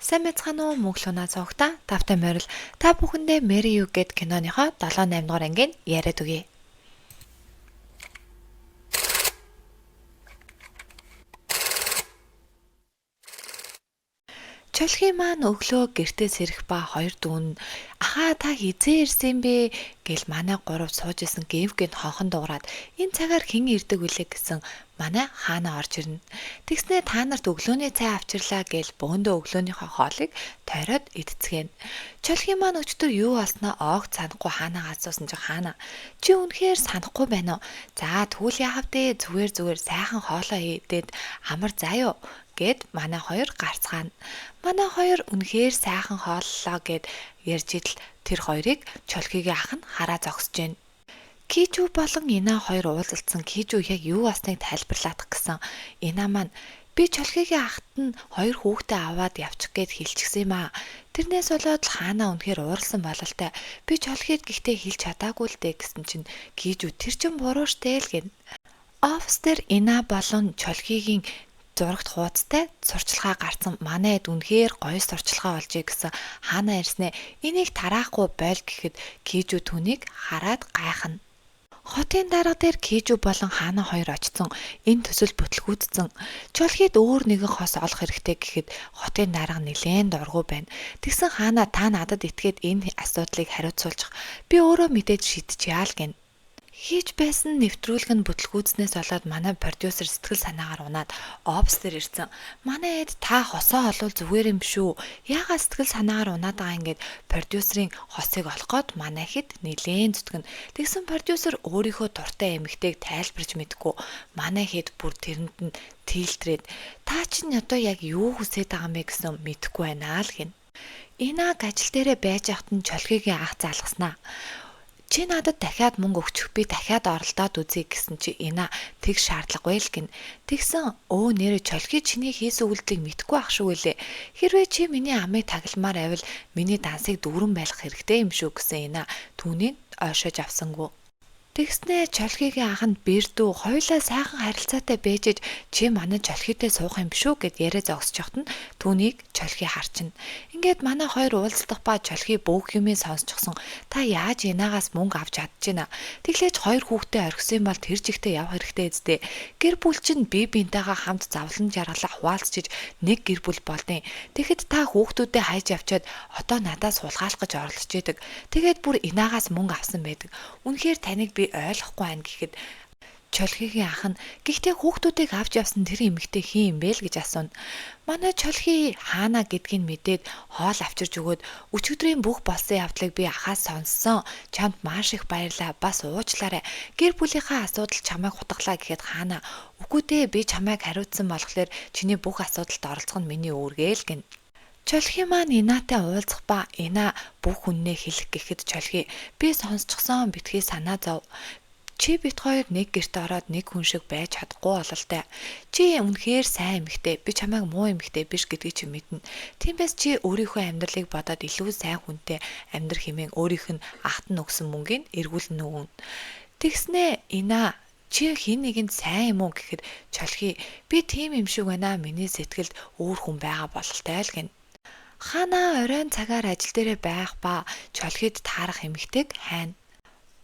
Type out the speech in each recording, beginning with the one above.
Сайн байцгаана уу мөглөөнаа цогта тавтай морил та бүхэндээ Мэри юу гэд киноныхоо 7-8 дугаар ангийн яриад өгье. Чолгийн маань өглөө гэртээ сэрэх ба хоёр дүүн ахаа та хизээ ирсэн бэ гэл манай гурав сууж исэн гэвгэнд хонхон дуурайд энэ цагаар хэн ирдэг вүлээ гэсэн манай хаана орж ирнэ. Тэгснээ та нарт өглөөний цай авчирлаа гэл бөөндөө өглөөнийхөө хоолыг тойроод идцгэн. Чолгийн маань өчтөр юу болсноо оогт санахгүй хаанаа асуусан чи хаана чи үнэхээр санахгүй байна уу? За тэгвэл яахав дээ зүгээр сайхан хоолоо идээд амар заяо гэд манай хоёр гарцгаана. Манай хоёр үнэхээр сайхан хооллоо гэд ярьж идэл тэр хоёрыг чолгигийн ах нь хараа зогсож байна. Кижүү болон Ина хоёр уулзалцсан Кижүү яг юу болсныг тайлбарлаадах гэсэн. Ина маань би чолгигийн ахт нь хоёр хүүхдээ аваад явчих гээд хэлчихсэн юм аа. Тэрнээс болоод л хаанаа үнэхээр ууралсан бололтой. Би чолгид гэхдээ хэлж чадаагүй л дээ гэсэн чинь Кижүү тэр чин буруу штэ л гэн. Офс дээр Ина болон чолгигийн зурагт хуудастай сурчлагаа гарсан манай эд үнэхээр гоё сурчлагаа олжээ гэсэн хаана ирснэ энийг тараахгүй бойл гэхэд Кижүү түүнийг хараад гайхна. Хотын дарга дээр Кижүү болон хаана хоёр очсон энэ төсөл бүтлгүүдсэн. Чолхид өөр нэгэн хос олох хэрэгтэй гэхэд хотын дарга нэлээд дургу байна. Тэгсэн хаана та надад итгээд энэ асуудлыг хариуцуулчих. Би өөрөө мэдээд шийдчихъя л гэн. Хийж байсан нэвтрүүлэг нь бүтлгүүцнээс болоод манай продюсер сэтгэл санаагаар унаад офс дээр ирсэн. Манай эд та хосоо олвол зүгээр юм шүү. Яагаад сэтгэл санаагаар унаад байгаа ингээд продюсерын хосыг олох гээд манай хэд нилээн зүтгэн. Тэгсэн продюсер өөрийнхөө дуртай эмэгтэйг тайлбарж мэдгүй. Манай хэд бүр тэрэнд нь тийлтрээд та чинь одоо яг юу хүсэж байгаа юм бэ гэсэн мэдэхгүй байна л гин. Инаг ажил дээрээ байж ахт нь чолгигийн ах залгаснаа. Чи надад дахиад мөнгө өгчих би дахиад оролдоод үзье гэсэн чи Ина тэг шаардлагагүй л гин. Тэгсэн нэрэ чолги чиний хийсэн үйлдэлийг мэдгүй ах шүү гэлээ. Хэрвээ чи миний амыг тагламаар авил миний дансыг дүүрэн байлгах хэрэгтэй юм шүү гэсэн Ина түүнийг ойшоож авсангүй. Тэгснээ чолгигийн ах нь бэрдүү хоёулаа сайхан харилцаатай бэжэж чи манай чолгитэй суух юм шүү гэд яриа зогсож хахад нь түүнийг чолги харчна. Ингээд манай хоёр уулздах ба чолги бүх юмыг сонсчихсон. Та яаж Инагаас мөнгө авч чадчихна? Тэглээж хоёр хүүхдээ орхисон бол тэр жигтэй явах хэрэгтэй эзтэй. Гэр бүл чинь бие биентэйгээ хамт завлан жаргалаа хуваалцчиж нэг гэр бүл болдیں۔ Тэгэхэд та хүүхдүүдээ хайж авчаад одоо надаас сулгаалах гэж орлож идэг. Тэгээд бүр Инагаас мөнгө авсан байдаг. Үнэхээр таныг би ойлгохгүй байна гэхэд чолгигийн ах нь гэхдээ хүүхдүүдийг авч явсан тэр эмэгтэй хин юм бэ л гэж асууна. Манай чолги хаана гэдгийг мэдээд хоол авчирж өгөөд өчигдрийн бүх болсон явдлыг би ахаас сонссон. Чамд маш их баярлалаа. Бас уучлаарай. Гэр бүлийнхаа асуудал чамайг хутгалаа гэхэд хаана үгүй дээ би чамайг хариуцсан болохоор чиний бүх асуудалд оролцох нь миний үүргээ л гин. Чолги маань Инатай уулзах ба Ина бүх үннээ хэлэх гэхэд чолги би сонсчихсон битгий санаа зов. Чи бит хоёр нэг гэрт ороод нэг хүн шиг байж чадахгүй бололтой. Чи үнэхээр сайн эмэгтэй. Би чамайг муу эмэгтэй биш гэдгийг чи мэднэ. Тиймээс чи өөрийнхөө амьдралыг бодоод илүү сайн хүнтэй амьдрах хэмээн өөрийнх нь ахт нь өгсөн мөнгийг эргүүлнэ өгнө. Тэгснээ Ина чи хин нэгэнд сайн юм уу гэхэд чолги би тийм юм шиг байна. Миний сэтгэлд өөр хүн байгаа бололтой л гин. Хаана оройн цагаар ажил дээрээ байх ба чолгид таарах эмэгтэйг хайна.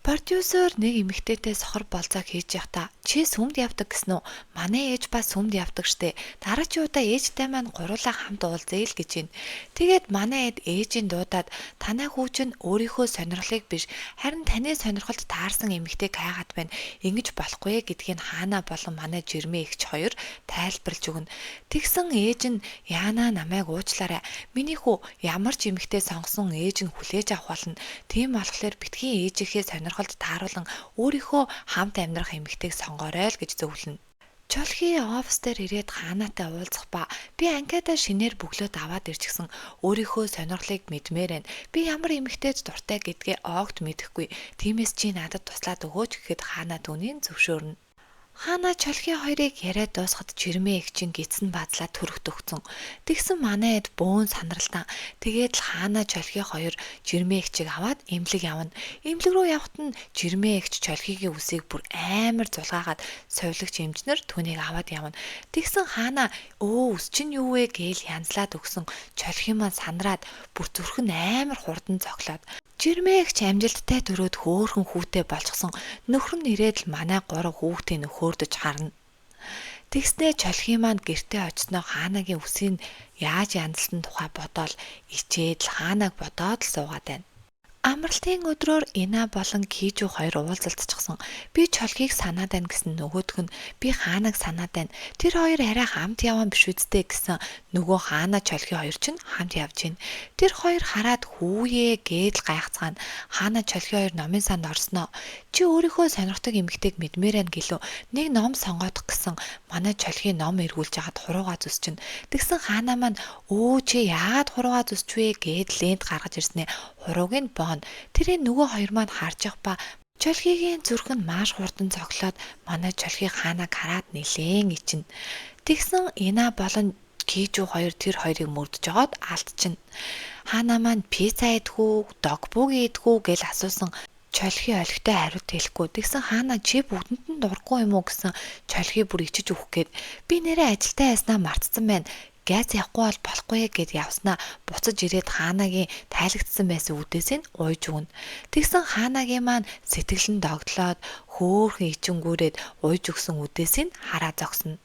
Продюсер нэг эмэгтэйтэй сохор болцоог хийж явахдаа чи сүмд явдаг гэсэн үү? Манай ээж ба сүмд явдаг штэ. Дараагийн удаа ээжтэй маань гурлаа хамт уулзъя л гэж байна. Тэгээд манай эд ээжийн дуудаад танай хүү чинь өөрийнхөө сонирхлыг биш харин таны сонирхолд таарсан эмэгтэйг хайгаад байна. Ингэж болохгүй гэдгийг хаана болон манай жирмээ эгч хоёр тайлбарлаж өгнө. Тэгсэн ээж нь яана намайг уучлаарай. Миний хүү ямар ч эмэгтэй сонгосон ээж нь хүлээж авах болно. Тийм болохоор битгий ээжийнхээ сонирхолд тааруулан өөрийнхөө хамт амьдрах эмэгтэйг сонгоорой л гэж зөвлөнө. Чолги офс дээр ирээд хаанатай уулзах ба би анкета шинээр бөглөөд аваад ирчихсэн өөрийнхөө сонирхлыг мэдмээр байна. Би ямар эмэгтэйд дуртай гэдгээ огт мэдэхгүй. Тиймээс чи надад туслаад өгөөч гэхэд хаана түүнийг зөвшөөрнө. Хаана чолгийн хоёрыг яриад дуусахад жирмээ эгчин гидсэн бадлаа төрөгт өгцөн. Тэгсэн манай эд бөөн сандралтан. Тэгээд л хаана чолгийн хоёр жирмээ эгчийг аваад эмнэлэг явна. Эмнэлэг рүү явхад нь жирмээ эгч чолгигийн үсийг бүр амар зулгаагаад совилогч эмчнэр түүнийг аваад явна. Тэгсэн хаана өө үс чинь юу вэ гээл янзлаад өгсөн. Чолгийн маань сандраад бүр зүрх нь амар хурдан цоглоод жирмээгч амжилттай төрөөд хөөхөн хүүтэй болчихсон нөхөр нь ирээд л манай 3 хүүхдийн нөхөөрдөж харна. Тэгснээ чолгийн маань гэртээ очсноо хаанагийн үсийг яаж янзлсан тухай бодоол ичээд л хаанаг бодоод л суугаад байна. Амралтын өдрөөр Ина болон Кижу хоёр уулзалтчихсан. Би чолгийг санаад байна гэсэн нөгөөдг нь би хаанаг санаад байна. Тэр хоёр арай хамт явсан биш үсттэй гэсэн нөгөө хаана чолгийн хоёр ч хамт явж байна. Тэр хоёр хараад хүүе гээд л гайхацгаана. Хаана чолгийн хоёр номын санд орсноо. Чи өөрийнхөө сонирхдаг эмэгтэйг мэдмээр байна гэлөө. Нэг ном сонгоодох гэсэн манай чолгийн ном эргүүлж хагаад хуруугаа зүсчин. Тэгсэн хаана маань өө чи яагаад хуруугаа зүсчвэ гээд лент гаргаж ирснэ. Хурууг нь боон. Тэрийн нөгөө хоёр маань харж явах ба чолгигийн зүрх нь маш хурдан цоглоод манай чолгийг хаанаг хараад нилээн ичнэ. Тэгсэн Ина болон Кижу хоёр тэр хоёрыг мөрдөж жоод алдчихна. Хаана маань пицца идэх үү, догбуг идэх үү гэж асуусан. Чолгийн олигтой хариулт хэлэхгүй. Тэгсэн хаана чи бүгдэнд нь дурггүй юм уу гэсэн чолгийг бүр ичиж өгөх гээд би нэрээ ажилдаа яснаа мартсан байна. Газ явахгүй бол болохгүй гэд явснаа буцаж ирээд хаанагийн тайлагдсан байсан үдээс нь уйж өгнө. Тэгсэн хаанагийн маань сэтгэл нь догтлоод хөөхөн ичингүүрээд уйж өгсөн үдээс нь хараа зогсно.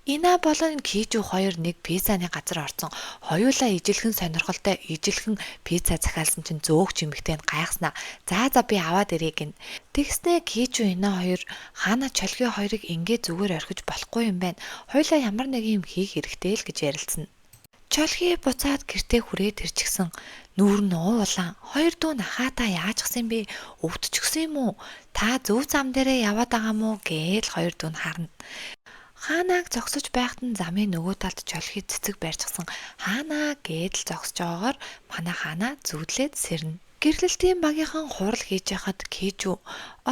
Ина болон Кижу хоёр нэг пиццаны газар орсон. Хоёулаа ижилхэн сонирхолтой ижилхэн пицца захиалсан чинь зөөгч эмэгтэй нь гайхснаа. За би аваад ирээ гин. Тэгснээ Кижу Ина хоёр хаана чолгийн хоёрыг ингээ зүгээр орхиж болохгүй юм байна. Хоёулаа ямар нэг юм хийх хэрэгтэй л гэж ярилцсан. Чолгий буцаад гэртээ хүрээд ирчихсэн. Нүүр нь уулан. Хоёр дүү нахаатаа яаж гсэн бэ? Өвдчихсэн юм уу? Та зөв зам дээрээ яваад байгаа мó гээл хоёр дүү нь харна. Хаанаг зогсож байхад нь замын нөгөө талд чолхий цэцэг барьчихсан. Хаанаа гэдэл зогсож байгаагаар манай хаанаа зүудлээд сэрнэ. Гэрлэлтийн багийнхан хурал хийж яхад Кижу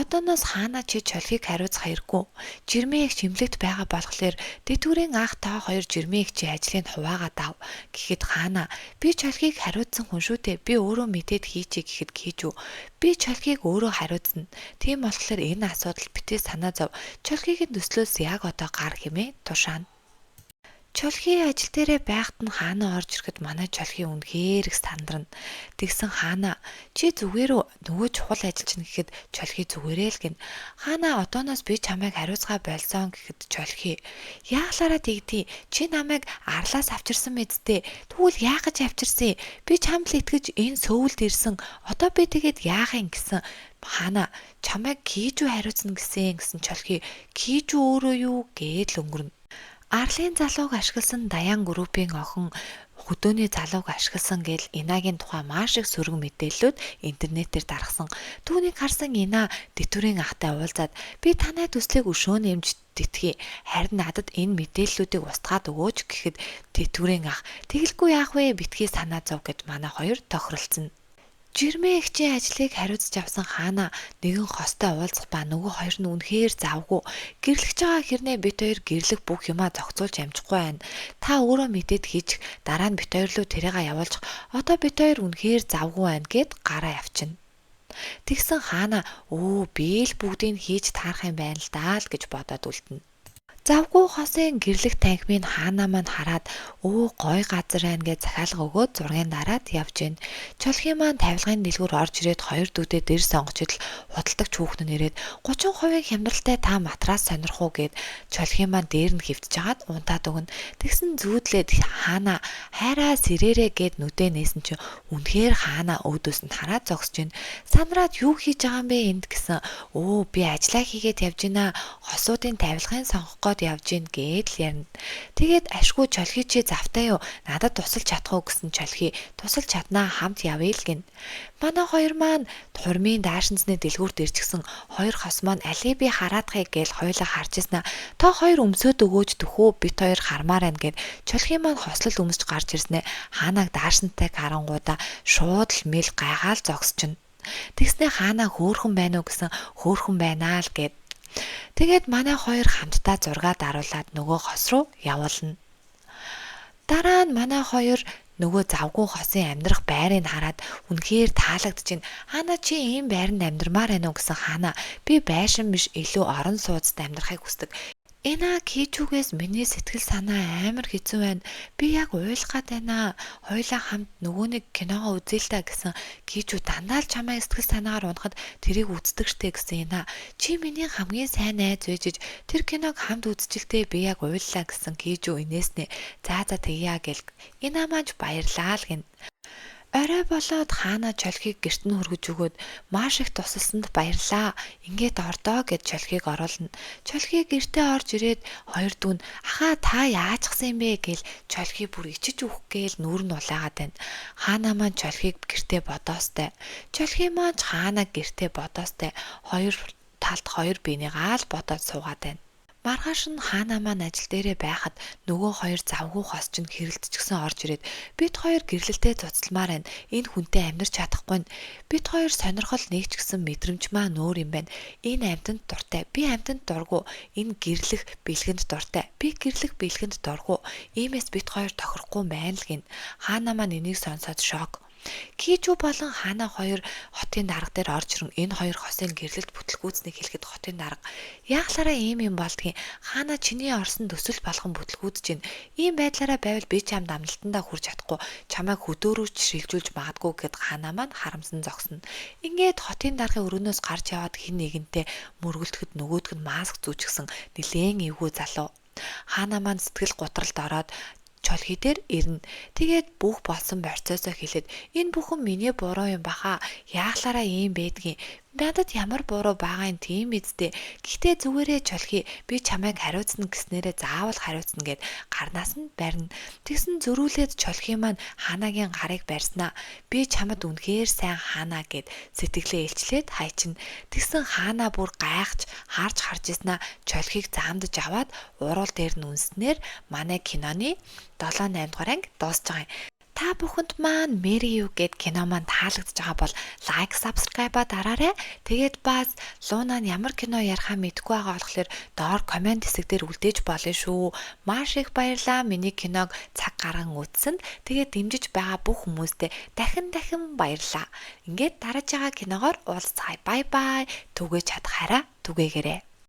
одооноос хаанаа чи чолхийг хариуцах хэрэггүй. Жирмээгч имлэгт байгаа болохоор дэдгүүрийн ах та хоёр жирмээгчийн ажлыг хуваагаад ав. Гэхэд хаанаа би чолхийг хариуцсан хүн шүү дээ. Би өөрөө мэдээд хийчихье гэхэд Кижу би чолхийг өөрөө хариуцна. Тийм болохоор энэ асуудал битээ санаа зов. Чолхигийн төслөөс яг одоо гар хэмээн тушаана. Чолгийн ажил дээрээ байхад нь хаана орж ирэхэд манай чолгийн үнэхээр их сандарна. Тэгсэн хаана чи зүгээр үү нөгөө чухал ажил чинь гэхэд чолгийн зүгээрээ л гин. Хаана одооноос би чамайг хариуцгаа болсон гэхэд чолгийн яахлаараа тэгдий чи намайг арлаас авчирсан мэдтэй. Тэгвэл яах гэж авчирсан? Би чамд л итгэж энэ сөүлд ирсэн. Одоо би тэгээд яах юм гэсэн. Хаана чамайг Кижу хариуцна гэсэн чолгийн Кижу өөрөө юу гээд л өнгөрнө. Арлын залууг ашигласан Даян группийн охин хөдөөний залууг ашигласан гэл Инагийн тухай маш их сөрөг мэдээллүүд интернетээр даргасан. Түүнийг харсан Ина дэвтүрийн ахтай уулзаад би танай төслийг өшөөнд эмж дитгий. Харин надад энэ мэдээллүүдийг устгаад өгөөч гэхэд дэвтүрийн ах тэгэлгүй яах вэ битгий санаа зов гэд манай хоёр тохиролцсон. Жирмээгчийн ажлыг хариуцж авсан хаана нэгэн хостой уулзах ба нөгөө хоёр нь үнэхээр завгүй. Гэрлэж байгаа хэрнээ бит хоёр гэрлэх бүх юмаа зохицуулж амжихгүй байна. Та өөрөө мэдээд хийж дараа нь бит хоёр руу тэрийгээ явуулчих. Одоо бит хоёр үнэхээр завгүй байна гэд гараа явчихна. Тэгсэн хаана би л бүгдийг хийж таарах юм байна л даа л гэж бодоод үлдэнэ. Завгүй хосын гэрлэх танхимыг хаана маань хараад гой газар байна гэж захиалга өгөөд зургийн дараад явж гин. Чолгийн маань тавилгын дэлгүүр орж ирээд хоёр дүүдээ дэр сонгочид л худалдагч хүүхэн нь ирээд 30% хямралтай та матрас сонирх уу гэд чолгийн маань дээр нь хөвтж хагаад унтаад өгнө. Тэгсэн зүүдлээд хаана хайраа сэрээрээ гэд нүдээ нээсэн чинь үнэхээр хаана өөдөөс нь хараад зогсож гин. Сандраад юу хийж байгаа юм бэ энд гэсэн. Би ажиллаа хийгээд явж гинэ. Хосуудын тавилгын сонгох явж гин гээд л ярина. Тэгээд ашгүй чолхий чи завтай юу? Надад тусалж чадах уу гэсэн чолхий тусалж чаднаа хамт явъя л гин. Манай хоёр маань хурмын даашинзны дэлгүүрт ирчихсэн. Хоёр хос маань алиби хараадахыг гээл хоёулаа харж ирснэ. Та хоёр өмсөд өгөөж төхөө бит хоёр хармаар байна гэд чолхий маань хослол өмсөж гарч ирснэ. Хаанаг даашинтай харангуудаа шууд л мэл гайгаал зогсчихно. Тэгснэ хаана хөөхөн байна уу гэсэн хөөхөн байна л гэд Тэгээд манай хоёр хамтдаа зураг даруулаад нөгөө хос руу явуулна. Дараа нь манай хоёр нөгөө завгүй хосын амьдрах байрыг хараад үнэхээр таалагдчихэв. Хаана чи ийм байранд амьдрмаар байна уу гэсэн хаана би байшин биш илүү орон сууцд амьдрахыг хүсдэг. Эна кичүүгээс миний сэтгэл санаа амар хэцүү байна. Би яг уйлах гээд байна. Хоёлаа хамт нөгөө нэг киногоо үзье л та гэсэн кичүү дандаа л чамайг сэтгэл санаагаар унахад тэрийг үздэг штэ гэсэн Эна. Чи миний хамгийн сайн найз байж тэр киног хамт үзчихэлтэй би яг уйллаа гэсэн кичүү инээснэ. За тэгье гэл Эна маань баярлаа л гин. Орой болоод хаана чолхийг гэрт нь хөргөж өгөөд маш их тусалсанд баярлаа. Ингээд ордоо гэж чолхийг оруулна. Чолхий гэртээ орж ирээд хоёр дүүн ахаа та яачсан юм бэ гэл чолхий бүр ичиж өгөх гээл нүүр нь улаагаад байна. Хаана маань чолхийг гэртээ бодоостай. Чолхий маань хаана гэртээ бодоостай. Хоёр талд хоёр бинийгаа л бодоод суугаад байна. Маргааш нь хаана маань ажил дээрээ байхад нөгөө хоёр завгүй хос чинь хэрэлдчихсэн орж ирээд бид хоёр гэрлэлтэд цуцалмаар байна. Энэ хүнтэй амьдрч чадахгүй. Бид хоёр сонирхол нэг ч гэсэн мэдрэмж маань өөр юм байна. Энэ амьтанд дуртай. Би амьтанд дургу. Энэ гэрлэх бэлгэнд дуртай. Би гэрлэх бэлгэнд дургу. Иймээс бид хоёр тохирохгүй байна л гин. Хаана маань энийг сонсоод шок. Кичүү болон хаана хоёр хотын дарга дээр орж ирэн энэ хоёр хосын гэрлэлт бүтлгүүцнийг хэлэхэд хотын дарга яахлаараа ийм юм болдгийг хаана чиний орсон төсөл болгон бүтлгүүдж гин ийм байдлаараа байвал би чамд амлалтандаа хүрч чадахгүй чамайг хөдөөрөж шилжүүлж магадгүй гэд хаана маань харамсан зогсно. Ингээд хотын даргын өрөөнөөс гарч яваад хин нэгэнтэй мөргөлдөхөд нөгөөдг нь маск зүүчихсэн нилээн эвгүй залуу. Хаана маань сэтгэл гутралд ороод чолхий дээр ирнэ. Тэгээд бүх болсон борцоосоо хэлээд энэ бүхэн миний буруу юм баха. Яахлаараа ийм байдгийг. Надад ямар буруу байгаа юм тийм эзтэй. Гэхдээ зүгээрээ чолхий би чамайг хариуцна гэснээрээ заавал хариуцна гэд гарнаас нь барина. Тэгсэн зөрүүлээд чолхий маань хаанагийн гарыг барьснаа. Би чамд үнэхээр сайн хаана гэд сэтгэлээ илчлээд хайчин. Тэгсэн хаана бүр гайхаж харж ирснаа чолхийг заамдаж аваад уруул дээр нь үнснээр манай киноны 7-8 дугаар анги дуусж байгаа юм. Та бүхэнд маань Мэри юу гэд кино маань таалагдж байгаа бол лайк, subscribe дараарай. Тэгээд бас Луна нь ямар кино ярихаа мэдэхгүй байгаа болохоор доор комент хэсэг дээр үлдээж болно шүү. Маш их баярлалаа миний киног цаг гарган үзсэнд. Тэгээд дэмжиж байгаа бүх хүмүүстээ дахин баярлалаа. Ингээд дарааж байгаа киногоор уулзцаая. Bye bye. Түгэж чадхаараа түгээгээрэй.